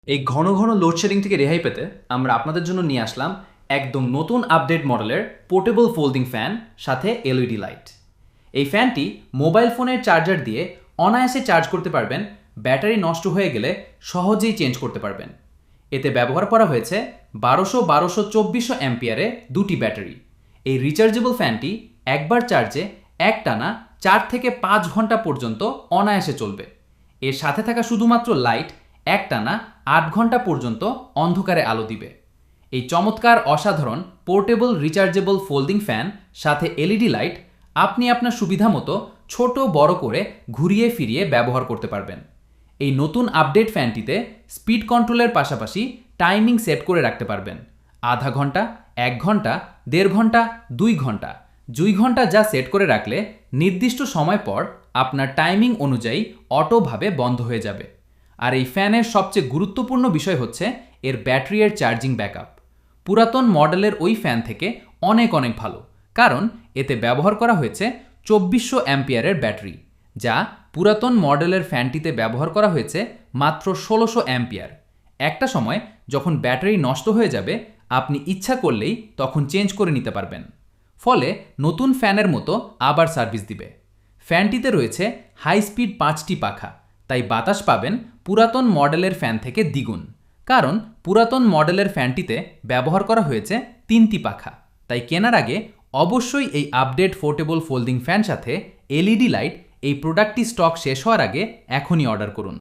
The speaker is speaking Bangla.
এই ঘন ঘন লোডশেডিং থেকে রেহাই পেতে আমরা আপনাদের জন্য নিয়ে আসলাম একদম নতুন আপডেট মডেলের পোর্টেবল ফোল্ডিং ফ্যান সাথে এলইডি লাইট। এই ফ্যানটি মোবাইল ফোনের চার্জার দিয়ে অনায়াসে চার্জ করতে পারবেন, ব্যাটারি নষ্ট হয়ে গেলে সহজেই চেঞ্জ করতে পারবেন। এতে ব্যবহার করা হয়েছে 1200-2400 অ্যাম্পিয়ারে দুটি ব্যাটারি। এই রিচার্জেবল ফ্যানটি একবার চার্জে একটানা 4 থেকে 5 ঘন্টা পর্যন্ত অনায়াসে চলবে। এর সাথে থাকা শুধুমাত্র লাইট একটানা 8 ঘন্টা পর্যন্ত অন্ধকারে আলো দিবে। এই চমৎকার অসাধারণ পোর্টেবল রিচার্জেবল ফোল্ডিং ফ্যান সাথে এলইডি লাইট আপনি আপনার সুবিধা মতো ছোট বড় করে ঘুরিয়ে ফিরিয়ে ব্যবহার করতে পারবেন। এই নতুন আপডেট ফ্যানটিতে স্পিড কন্ট্রোলের পাশাপাশি টাইমিং সেট করে রাখতে পারবেন। আধা ঘন্টা, 1 ঘন্টা, 1.5 ঘন্টা, 2 ঘন্টা, 2 ঘন্টা যা সেট করে রাখলে নির্দিষ্ট সময় পর আপনার টাইমিং অনুযায়ী অটোভাবে বন্ধ হয়ে যাবে। আর এই ফ্যানের সবচেয়ে গুরুত্বপূর্ণ বিষয় হচ্ছে এর ব্যাটারির চার্জিং ব্যাকআপ। পুরাতন মডেলের ওই ফ্যান থেকে অনেক ভালো, কারণ এতে ব্যবহার করা হয়েছে 2400 অ্যাম্পিয়ারের ব্যাটারি, যা পুরাতন মডেলের ফ্যানটিতে ব্যবহার করা হয়েছে মাত্র 1600 অ্যাম্পিয়ার। একটা সময় যখন ব্যাটারি নষ্ট হয়ে যাবে আপনি ইচ্ছা করলেই তখন চেঞ্জ করে নিতে পারবেন, ফলে নতুন ফ্যানের মতো আবার সার্ভিস দিবে। ফ্যানটিতে রয়েছে হাই স্পিড 5টি পাখা, তাই বাতাস পাবেন পুরাতন মডেলের ফ্যান থেকে দ্বিগুণ। কারণ পুরাতন মডেলের ফ্যানটিতে ব্যবহার করা হয়েছে 3টি পাখা, তাই কেনার আগে অবশ্যই এই আপডেট পোর্টেবল ফোল্ডিং ফ্যান সাথে এলইডি লাইট এই প্রোডাক্টটি স্টক শেষ হওয়ার আগে এখনই অর্ডার করুন।